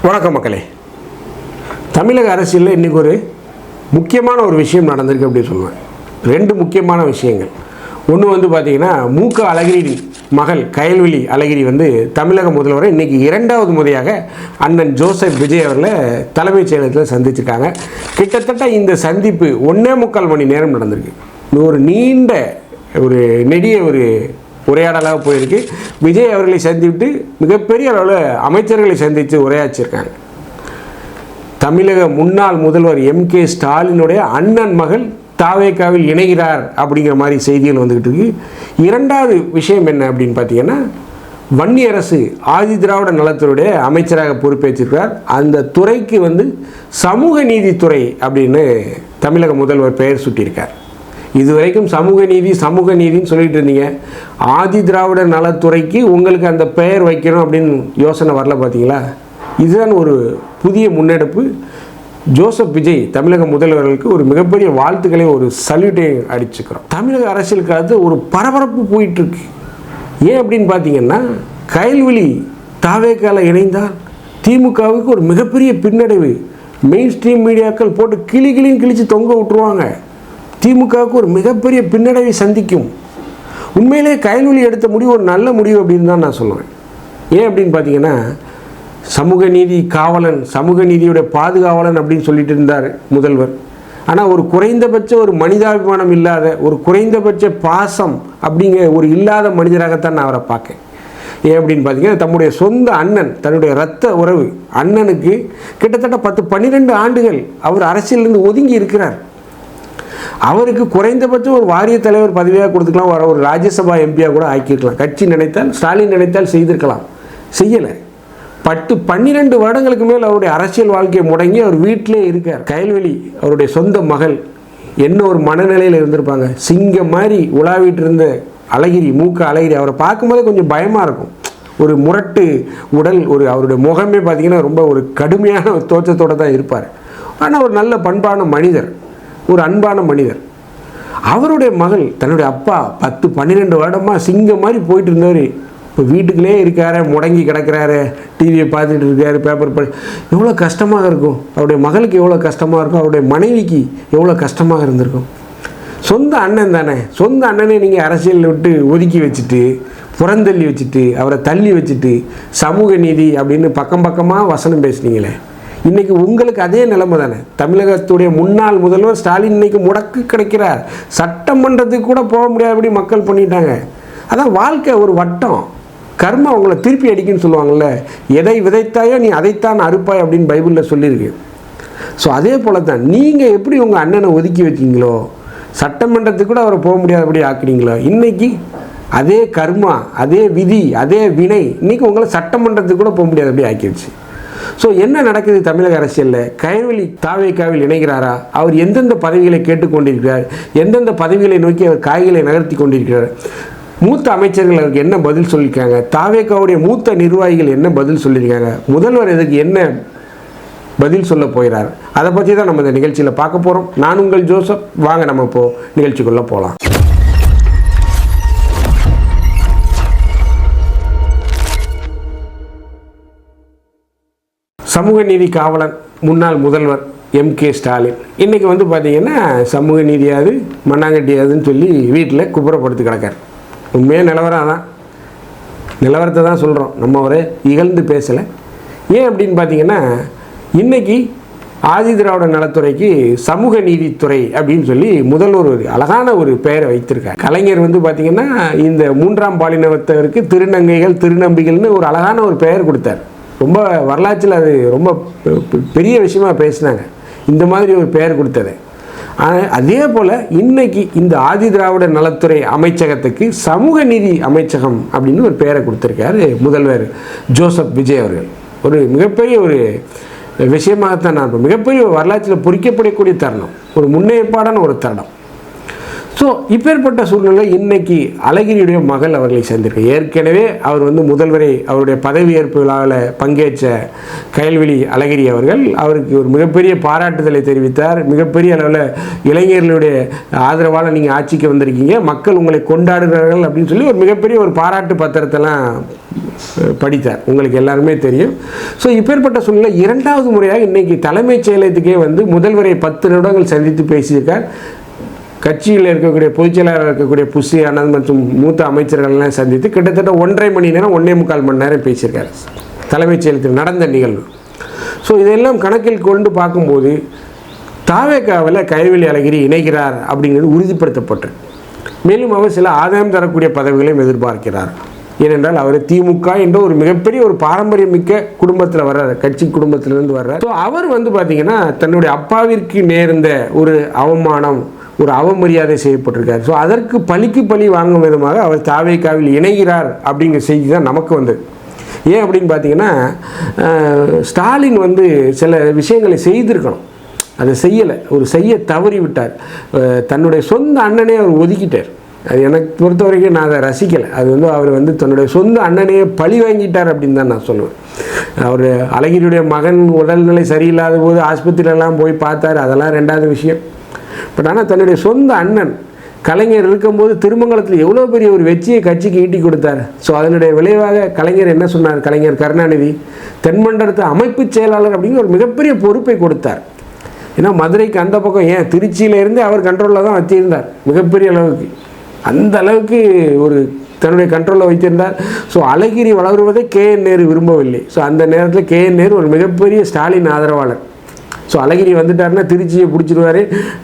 வணக்கம் மக்களே. தமிழக அரசியலில் இன்றைக்கி ஒரு முக்கியமான ஒரு விஷயம் நடந்திருக்கு அப்படின்னு சொல்லுவேன். ரெண்டு முக்கியமான விஷயங்கள். ஒன்று பார்த்திங்கன்னா மூக்க அழகிரி மகள் கயல்விழி அழகிரி தமிழக முதல்வரை இன்றைக்கி இரண்டாவது முறையாக அண்ணன் ஜோசப் விஜய் அவர்களை தலைமைச் செயலகத்தில் சந்திச்சிருக்காங்க. கிட்டத்தட்ட இந்த சந்திப்பு 1.25 மணி நேரம் நடந்திருக்கு. ஒரு நீண்ட ஒரு நெடிய ஒரு உரையாடலாக போயிருக்கு. விஜய் அவர்களை சந்தித்து மிகப்பெரிய அளவில் அமைச்சர்களை சந்தித்து உரையாற்றிருக்காங்க. தமிழக முன்னாள் முதல்வர் MK ஸ்டாலினுடைய அண்ணன் மகள் தாவேகாவில் இணைகிறார் அப்படிங்கிற மாதிரி செய்திகள் வந்துக்கிட்டு இருக்கு. இரண்டாவது விஷயம் என்ன அப்படின்னு பார்த்தீங்கன்னா, வன்னியரசு ஆதி திராவிட நலத்துறையுடைய அமைச்சராக பொறுப்பேற்றிருக்கிறார். அந்த துறைக்கு சமூக நீதித்துறை அப்படின்னு தமிழக முதல்வர் பெயர் சுட்டியிருக்கார். இதுவரைக்கும் சமூக நீதின்னு சொல்லிட்டு இருந்தீங்க. ஆதி திராவிட நலத்துறைக்கு உங்களுக்கு அந்த பெயர் வைக்கணும் அப்படின்னு யோசனை வரல பார்த்தீங்களா? இதுதான் ஒரு புதிய முன்னெடுப்பு. ஜோசப் விஜய் தமிழக முதல்வர்களுக்கு ஒரு மிகப்பெரிய வாழ்த்துக்களை ஒரு சல்யூட்டை அடிச்சுக்கிறோம். தமிழக அரசியலுக்காக ஒரு பரபரப்பு போயிட்டுருக்கு. ஏன் அப்படின்னு பார்த்தீங்கன்னா, கயல்விழி தாவேகால இணைந்தால் திமுகவுக்கு ஒரு மிகப்பெரிய பின்னடைவு. மெயின் ஸ்ட்ரீம் மீடியாக்கள் போட்டு கிழிச்சு தொங்க விட்டுருவாங்க. திமுகவுக்கு ஒரு மிகப்பெரிய பின்னடைவை சந்திக்கும். உண்மையிலே கயல்விழி எடுத்த முடிவு ஒரு நல்ல முடிவு அப்படின்னு தான் நான் சொல்லுவேன். ஏன் அப்படின்னு பார்த்தீங்கன்னா, சமூக நீதி காவலன், சமூக நீதியுடைய பாதுகாவலன் அப்படின்னு சொல்லிட்டு இருந்தார் முதல்வர். ஆனால் ஒரு குறைந்தபட்ச ஒரு மனிதாபிமானம் இல்லாத, ஒரு குறைந்தபட்ச பாசம் அப்படிங்கிற ஒரு இல்லாத மனிதராகத்தான் நான் அவரை பார்க்கேன். ஏன் அப்படின்னு பார்த்தீங்கன்னா, தம்முடைய சொந்த அண்ணன், தன்னுடைய இரத்த உறவு அண்ணனுக்கு கிட்டத்தட்ட 10-12 ஆண்டுகள் அவர் அரசியலிருந்து ஒதுங்கி இருக்கிறார். அவருக்கு குறைந்தபட்சம் ஒரு வாரிய தலைவர் பதவியாக கொடுத்துக்கலாம், ஒரு ராஜ்யசபா எம்பியாக கூட ஆக்கியிருக்கலாம். கட்சி நினைத்தால், ஸ்டாலின் நினைத்தால் செய்திருக்கலாம். செய்யலை. 10-12 வருடங்களுக்கு மேல் அவருடைய அரசியல் வாழ்க்கையை முடங்கி அவர் வீட்டிலே இருக்கார். கயல்விழி அவருடைய சொந்த மகள் என்ன ஒரு மனநிலையில் இருந்திருப்பாங்க. சிங்கம் மாதிரி உலாவிட்டு இருந்த அழகிரி, மூக்க அழகிரி, அவரை பார்க்கும்போதே கொஞ்சம் பயமாக இருக்கும். ஒரு முரட்டு உடல், அவருடைய முகமே பார்த்திங்கன்னா ரொம்ப ஒரு கடுமையான தோற்றத்தோடு தான் இருப்பார். ஆனால் ஒரு நல்ல பண்பான மனிதர், ஒரு அன்பான மனிதர். அவருடைய மகள், தன்னுடைய அப்பா 10-12 வருடமாக சிங்கம் மாதிரி போயிட்டு இருந்தவர், இப்போ வீட்டுக்குள்ளே இருக்காரு, முடங்கி கிடக்கிறாரு, டிவியை பார்த்துட்டு இருக்காரு, பேப்பர் படி. எவ்வளோ கஷ்டமாக இருக்கும். அவருடைய மகளுக்கு எவ்வளோ கஷ்டமாக இருக்கும், அவருடைய மனைவிக்கு எவ்வளோ கஷ்டமாக இருந்திருக்கும். சொந்த அண்ணன் தானே. சொந்த அண்ணனை நீங்கள் அரசியலில் விட்டு ஒதுக்கி வச்சுட்டு, புறந்தள்ளி வச்சுட்டு, அவரை தள்ளி வச்சுட்டு சமூக நீதி அப்படின்னு பக்கமாக வசனம் பேசுனீங்களே. இன்றைக்கி உங்களுக்கு அதே நிலைமை தானே. தமிழகத்துடைய முன்னாள் முதல்வர் ஸ்டாலின் இன்றைக்கி முடக்கு கிடைக்கிறார். சட்டமன்றத்துக்கு கூட போக முடியாதபடி மக்கள் பண்ணிட்டாங்க. அதான் வாழ்க்கை ஒரு வட்டம். கர்மா உங்களை திருப்பி அடிக்குன்னு சொல்லுவாங்கள்ல. எதை விதைத்தாயோ நீ அதைத்தான் அறுப்பாய் அப்படின்னு பைபிளில் சொல்லியிருக்கு. ஸோ அதே போல தான் நீங்கள் எப்படி உங்கள் அண்ணனை ஒதுக்கி வச்சிங்களோ, சட்டமன்றத்துக்கு கூட அவரை போக முடியாதபடி ஆக்குனீங்களோ, இன்றைக்கி அதே கர்மா, அதே விதி, அதே வினை இன்றைக்கி உங்களை சட்டமன்றத்துக்கு கூட போக முடியாதபடி ஆக்கிடுச்சு. ஸோ என்ன நடக்குது தமிழக அரசியலில்? கயல்விழி தாவேகாவில் இணைகிறாரா? அவர் எந்தெந்த பதவிகளை கேட்டுக்கொண்டிருக்கிறார்? எந்தெந்த பதவிகளை நோக்கி அவர் காய்களை நகர்த்தி கொண்டிருக்கிறார்? மூத்த அமைச்சர்கள் அவருக்கு என்ன பதில் சொல்லியிருக்காங்க? தாவேகாவுடைய மூத்த நிர்வாகிகள் என்ன பதில் சொல்லியிருக்காங்க? முதல்வர் இதற்கு என்ன பதில் சொல்ல போகிறார்? அதை பற்றி தான் நம்ம இந்த நிகழ்ச்சியில் பார்க்க போகிறோம். நான் உங்கள் ஜோசப். வாங்க நம்ம இப்போது நிகழ்ச்சிக்குள்ளே போகலாம். சமூக நீதி காவலன் முன்னாள் முதல்வர் MK ஸ்டாலின் இன்றைக்கி பார்த்தீங்கன்னா, சமூக நீதியாது மண்ணாங்கட்டியாதுன்னு சொல்லி வீட்டில் குப்புறப்படுத்தி கிடக்கார். உண்மையாக நிலவரம் தான், நிலவரத்தை தான் சொல்கிறோம். நம்ம அவரை இகழ்ந்து பேசலை. ஏன் அப்படின்னு பார்த்தீங்கன்னா, இன்றைக்கி ஆதி திராவிட நலத்துறைக்கு சமூக நீதித்துறை அப்படின்னு சொல்லி முதல்வர் ஒரு அழகான ஒரு பெயரை வைத்திருக்கார். கலைஞர் பார்த்திங்கன்னா, இந்த 3ஆம் பாலினத்தவருக்கு திருநங்கைகள் திருநம்பிகள்னு ஒரு அழகான ஒரு பெயர் கொடுத்தார். ரொம்ப வரலாற்றில் அது ரொம்ப பெரிய விஷயமாக பேசினாங்க, இந்த மாதிரி ஒரு பெயர் கொடுத்தது. ஆனால் அதே போல் இன்றைக்கி இந்த ஆதி திராவிட நலத்துறை அமைச்சகத்துக்கு சமூக நீதி அமைச்சகம் அப்படின்னு ஒரு பெயரை கொடுத்துருக்காரு முதல்வர் ஜோசப் விஜய் அவர்கள். ஒரு மிகப்பெரிய ஒரு விஷயமாகத்தான் நான் மிகப்பெரிய வரலாற்றில் பொறிக்கப்படக்கூடிய தருணம், ஒரு முன்னேற்பாடான ஒரு தருணம். ஸோ இப்பேற்பட்ட சூழ்நிலை இன்னைக்கு அழகிரியுடைய மகள் அவர்களை சந்திருக்க. ஏற்கனவே அவர் வந்து முதல்வரை அவருடைய பதவியேற்பு விழாவில் பங்கேற்ற கயல்விழி அழகிரி அவர்கள் அவருக்கு ஒரு மிகப்பெரிய பாராட்டுதலை தெரிவித்தார். மிகப்பெரிய அளவில் இளைஞர்களுடைய ஆதரவால் நீங்கள் ஆட்சிக்கு வந்திருக்கீங்க, மக்கள் உங்களை கொண்டாடுகிறார்கள் அப்படின்னு சொல்லி ஒரு மிகப்பெரிய ஒரு பாராட்டு பத்திரத்தெல்லாம் படித்தார். உங்களுக்கு எல்லாருமே தெரியும். ஸோ இப்பேற்பட்ட சூழ்நிலை இரண்டாவது முறையாக இன்னைக்கு தலைமைச் செயலகத்துக்கே வந்து முதல்வரை 10 நிமிடங்கள் சந்தித்து பேசியிருக்கார். கட்சியில் இருக்கக்கூடிய பொதுச்செயலாளர் இருக்கக்கூடிய புஷி ஆனந்த் மற்றும் மூத்த அமைச்சர்கள்லாம் சந்தித்து கிட்டத்தட்ட 1.5 மணி நேரம் 1.25 மணி நேரம் பேசியிருக்காரு தலைமைச் செயலகத்தில் நடந்த நிகழ்வு. ஸோ இதெல்லாம் கணக்கில் கொண்டு பார்க்கும்போது தாவேகாவில் கயல்விழி அழகிரி இணைகிறார் அப்படிங்கிறது உறுதிப்படுத்தப்பட்டது. மேலும் அவர் சில ஆதாயம் தரக்கூடிய பதவிகளையும் எதிர்பார்க்கிறார். ஏனென்றால் அவர் திமுக என்ற ஒரு மிகப்பெரிய ஒரு பாரம்பரியமிக்க குடும்பத்தில் வர்றார், கட்சி குடும்பத்திலிருந்து வர்றார். ஸோ அவர் வந்து பார்த்திங்கன்னா தன்னுடைய அப்பாவிற்கு நேர்ந்த ஒரு அவமானம், ஒரு அவமரியாதை செய்யப்பட்டிருக்கார். ஸோ அதற்கு பழிக்கு பழி வாங்கும் விதமாக அவர் தாவேகாவில் இணைகிறார் அப்படிங்கிற செய்தி தான் நமக்கு வந்தது. ஏன் அப்படின்னு பார்த்தீங்கன்னா ஸ்டாலின் வந்து சில விஷயங்களை செய்திருக்கணும், அதை செய்யலை, ஒரு செய்ய தவறி விட்டார். தன்னுடைய சொந்த அண்ணனே அவர் ஒதுக்கிட்டார். அது எனக்கு பொறுத்த வரைக்கும் நான் அதை ரசிக்கலை. அது வந்து அவர் வந்து தன்னுடைய சொந்த அண்ணனையே பழி வாங்கிட்டார் அப்படின்னு தான் நான் சொல்லுவேன். அவர் அழகிரியுடைய மகன் உடல்நிலை சரியில்லாத போது ஆஸ்பத்திரியெல்லாம் போய் பார்த்தார், அதெல்லாம் ரெண்டாவது விஷயம். பட் ஆனால் தன்னுடைய சொந்த அண்ணன் கலைஞர் இருக்கும்போது திருமங்கலத்தில் எவ்வளோ பெரிய ஒரு வெற்றியை கட்சிக்கு ஈட்டி கொடுத்தார். ஸோ அதனுடைய விளைவாக கலைஞர் என்ன சொன்னார், கலைஞர் கருணாநிதி தென்மண்டலத்து அமைப்பு செயலாளர் அப்படிங்கிற ஒரு மிகப்பெரிய பொறுப்பை கொடுத்தார். ஏன்னா மதுரைக்கு அந்த பக்கம், ஏன் திருச்சியிலேருந்து அவர் கண்ட்ரோலில் தான் வச்சிருந்தார். மிகப்பெரிய அளவுக்கு அந்த அளவுக்கு ஒரு தன்னுடைய கண்ட்ரோலில் வைத்திருந்தார். ஸோ அழகிரி வளருவதை KN நேரு விரும்பவில்லை. ஸோ அந்த நேரத்தில் KN நேரு ஒரு மிகப்பெரிய ஸ்டாலின் ஆதரவாளர். ஸோ அழகிரி வந்துட்டாருன்னா திருச்சியை பிடிச்சிருவார்,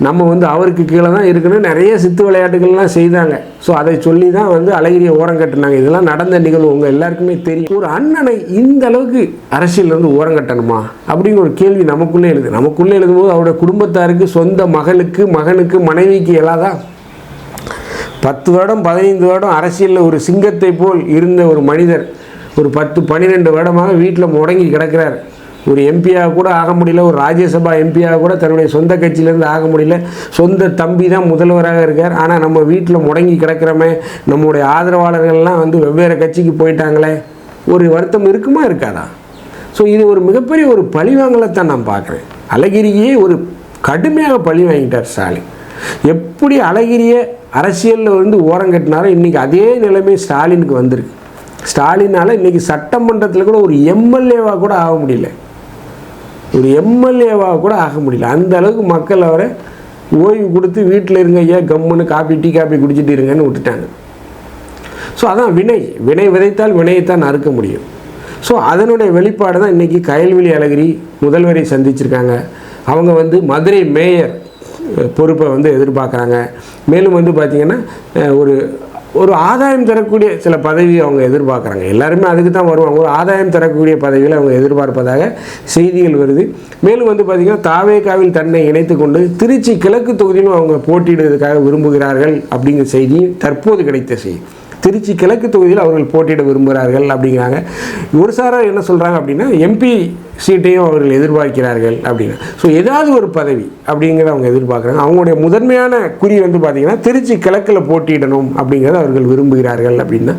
நம்ம வந்து அவருக்கு கீழே தான் இருக்கணும், நிறைய சித்து விளையாட்டுகள்லாம் செய்தாங்க. ஸோ அதை சொல்லி தான் வந்து அழகிரியை ஓரம் கட்டினாங்க. இதெல்லாம் நடந்த நிகழ்வு உங்கள் எல்லாருக்குமே தெரியும். ஒரு அண்ணனை இந்த அளவுக்கு அரசியலேருந்து ஓரம் கட்டணுமா அப்படிங்கிற ஒரு கேள்வி நமக்குள்ளே எழுதும்போது அவருடைய குடும்பத்தாருக்கு, சொந்த மகளுக்கு, மகனுக்கு, மனைவிக்கு எல்லாதான் 10 வருடம் 15 வருடம் அரசியலில் ஒரு சிங்கத்தை போல் இருந்த ஒரு மனிதர் ஒரு 10-12 வருடமாக வீட்டில் முடங்கி கிடக்கிறார். ஒரு எம்பியாக கூட ஆக முடியல, ஒரு ராஜ்யசபா எம்பியாக கூட தன்னுடைய சொந்த கட்சியிலேருந்து ஆக முடியல. சொந்த தம்பி தான் முதல்வராக இருக்கார். ஆனால் நம்ம வீட்டில் முடங்கி கிடக்கிறோமே, நம்முடைய ஆதரவாளர்கள்லாம் வந்து வெவ்வேறு கட்சிக்கு போயிட்டாங்களே, ஒரு வருத்தம் இருக்குமா இருக்காதா? ஸோ இது ஒரு மிகப்பெரிய ஒரு பழிவாங்கலைத்தான் நான் பார்க்குறேன். அழகிரியே ஒரு கடுமையாக பழி வாங்கிட்டார் ஸ்டாலின். எப்படி அழகிரியை அரசியலில் வந்து ஓரங்கட்டினாரோ இன்றைக்கி அதே நிலைமை ஸ்டாலினுக்கு வந்திருக்கு. ஸ்டாலினால் இன்றைக்கி சட்டமன்றத்தில் கூட ஒரு எம்எல்ஏவாக கூட ஆக முடியல, அந்த அளவுக்கு மக்கள் அவரை ஓய்வு கொடுத்து வீட்டில் இருங்க ஐயா, கம்முன்னு டீ காபி குடிச்சிட்டு இருங்கன்னு விட்டுட்டாங்க. ஸோ அதான் வினை விதைத்தால் வினையைத்தான் அறுக்க முடியும். ஸோ அதனுடைய வெளிப்பாடு தான் இன்றைக்கி கயல்விழி அழகிரி முதல்வரை சந்திச்சிருக்காங்க. அவங்க வந்து மதுரை மேயர் பொறுப்பை வந்து எதிர்பார்க்குறாங்க. மேலும் வந்து பார்த்திங்கன்னா ஒரு ஆதாயம் தரக்கூடிய சில பதவி அவங்க எதிர்பார்க்குறாங்க. எல்லாருமே அதுக்கு தான் வருவாங்க. ஒரு ஆதாயம் தரக்கூடிய பதவியில் அவங்க எதிர்பார்ப்பதாக செய்திகள் வருது. மேலும் வந்து பார்த்திங்கன்னா தாவேகாவில் தன்னை இணைத்து கொண்டு திருச்சி கிழக்கு தொகுதியிலும் அவங்க போட்டியிடுவதற்காக விரும்புகிறார்கள் அப்படிங்கிற செய்தி தற்போது கிடைத்த செய்தி. திருச்சி கிழக்கு தொகுதியில் அவர்கள் போட்டியிட விரும்புகிறார்கள் அப்படிங்கிறாங்க. ஒரு சாரார் என்ன சொல்கிறாங்க அப்படின்னா MP சீட்டையும் அவர்கள் எதிர்பார்க்கிறார்கள் அப்படின்னு. ஸோ ஏதாவது ஒரு பதவி அப்படிங்கிறத அவங்க எதிர்பார்க்குறாங்க. அவங்களுடைய முதன்மையான குறி வந்து பார்த்திங்கன்னா திருச்சி கிழக்கில் போட்டியிடணும் அப்படிங்கிறத அவர்கள் விரும்புகிறார்கள் அப்படின்னு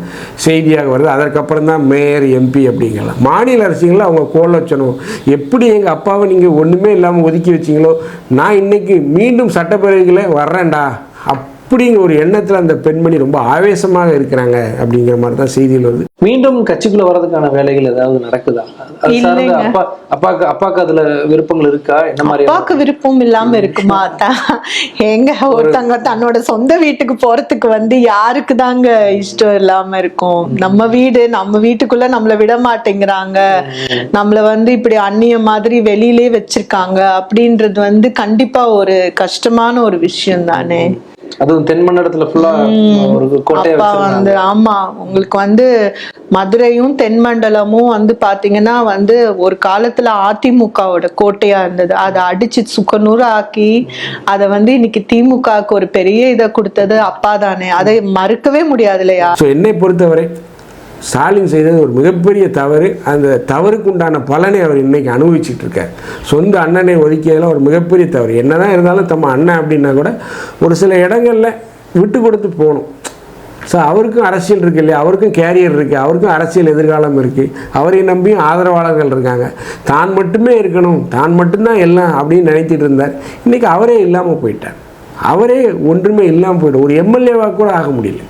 செய்தியாக வருது. அதற்கப்புறம் தான் மேயர் MP அப்படிங்கலாம். மாநில அரசுகளில் அவங்க கோல் வச்சணும். எப்படி எங்கள் அப்பாவை நீங்கள் ஒன்றுமே இல்லாமல் ஒதுக்கி வச்சிங்களோ, நான் இன்றைக்கி மீண்டும் சட்டப்பேரவைகளை வர்றேன்டா அப்படிங்கிற ஒரு எண்ணத்தில் அந்த பெண்மணி ரொம்ப ஆவேசமாக இருக்கிறாங்க அப்படிங்கிற மாதிரி தான் செய்தியில் வருது. மீண்டும் கட்சிக்குள்ள வர்றதுக்கான வேலைகள் ஏதாவது நடக்குதா? அப்பாக்கு அதுல விருப்பங்கள் இருக்கா? என்ன மாதிரி? அப்பாக்கு விருப்பம் இல்லாம இருக்குமா? எங்க ஒருத்தங்க தன்னோட சொந்த வீட்டுக்கு போறதுக்கு வந்து யாருக்கு தாங்க இஷ்டம் இல்லாம இருக்கும்? நம்ம வீட்டுக்குள்ள நம்மள விட மாட்டேங்கிறாங்க, நம்மள வந்து இப்படி அந்நிய மாதிரி வெளியிலே வச்சிருக்காங்க அப்படின்றது வந்து கண்டிப்பா ஒரு கஷ்டமான ஒரு விஷயம் தானே. அதுவும் தென்மண்டலத்துல ஃபுல்லா ஒரு கோட்டையா வந்து ஆமா, உங்களுக்கு வந்து மதுரையும் தென்மண்டலமும் வந்து பாத்தீங்கன்னா வந்து ஒரு காலத்துல அதிமுகவோட கோட்டையா இருந்தது. அதை அடிச்சு சுக்கநூறு ஆக்கி அதை வந்து இன்னைக்கு திமுகவுக்கு ஒரு பெரிய இதை கொடுத்தது அப்பா தானே. அதை மறுக்கவே முடியாது இல்லையா? என்னை பொறுத்தவரை ஸ்டாலின் செய்தது ஒரு மிகப்பெரிய தவறு. அந்த தவறுக்கு உண்டான பலனை அவர் இன்றைக்கி அனுபவிச்சுட்டு இருக்கார். சொந்த அண்ணனை ஒதுக்கியதில் ஒரு மிகப்பெரிய தவறு. என்ன தான் இருந்தாலும் தம்ம அண்ணன் அப்படின்னா கூட ஒரு சில இடங்களில் விட்டு கொடுத்து போகணும். ஸோ அவருக்கும் அரசியல் இருக்குது இல்லையா, அவருக்கும் கேரியர் இருக்குது, அவருக்கும் அரசியல் எதிர்காலம் இருக்குது, அவரை நம்பியும் ஆதரவாளர்கள் இருக்காங்க. தான் மட்டுமே இருக்கணும், தான் மட்டும்தான் எல்லாம் அப்படின்னு நினைச்சிட்டு இருந்தார். இன்றைக்கி அவரே இல்லாமல் போயிட்டார். அவரே ஒன்றுமே இல்லாமல் போயிட்டார். ஒரு எம்எல்ஏவாக கூட ஆக முடியல,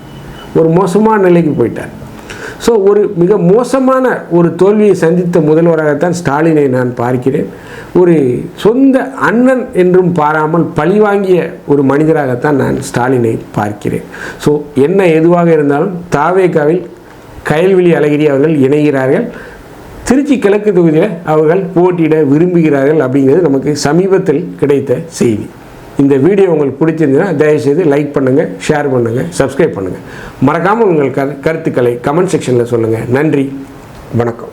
ஒரு மோசமான நிலைக்கு போயிட்டார். ஸோ ஒரு மிக மோசமான ஒரு தோல்வியை சந்தித்த முதல்வராகத்தான் ஸ்டாலினை நான் பார்க்கிறேன். ஒரு சொந்த அண்ணன் என்றும் பாராமல் பழிவாங்கிய ஒரு மனிதராகத்தான் நான் ஸ்டாலினை பார்க்கிறேன். ஸோ என்ன எதுவாக இருந்தாலும் தாவேகாவில் கயல்விழி அழகிரி அவர்கள் இணைகிறார்கள். திருச்சி கிழக்கு தொகுதியில் அவர்கள் போட்டியிட விரும்புகிறார்கள் அப்படிங்கிறது நமக்கு சமீபத்தில் கிடைத்த செய்தி. இந்த வீடியோ உங்களுக்கு பிடிச்சிருந்ததுன்னா தயவுசெய்து லைக் பண்ணுங்கள், ஷேர் பண்ணுங்கள், சப்ஸ்கிரைப் பண்ணுங்கள். மறக்காமல் உங்கள் கருத்துக்களை கமெண்ட் செக்ஷனில் சொல்லுங்கள். நன்றி, வணக்கம்.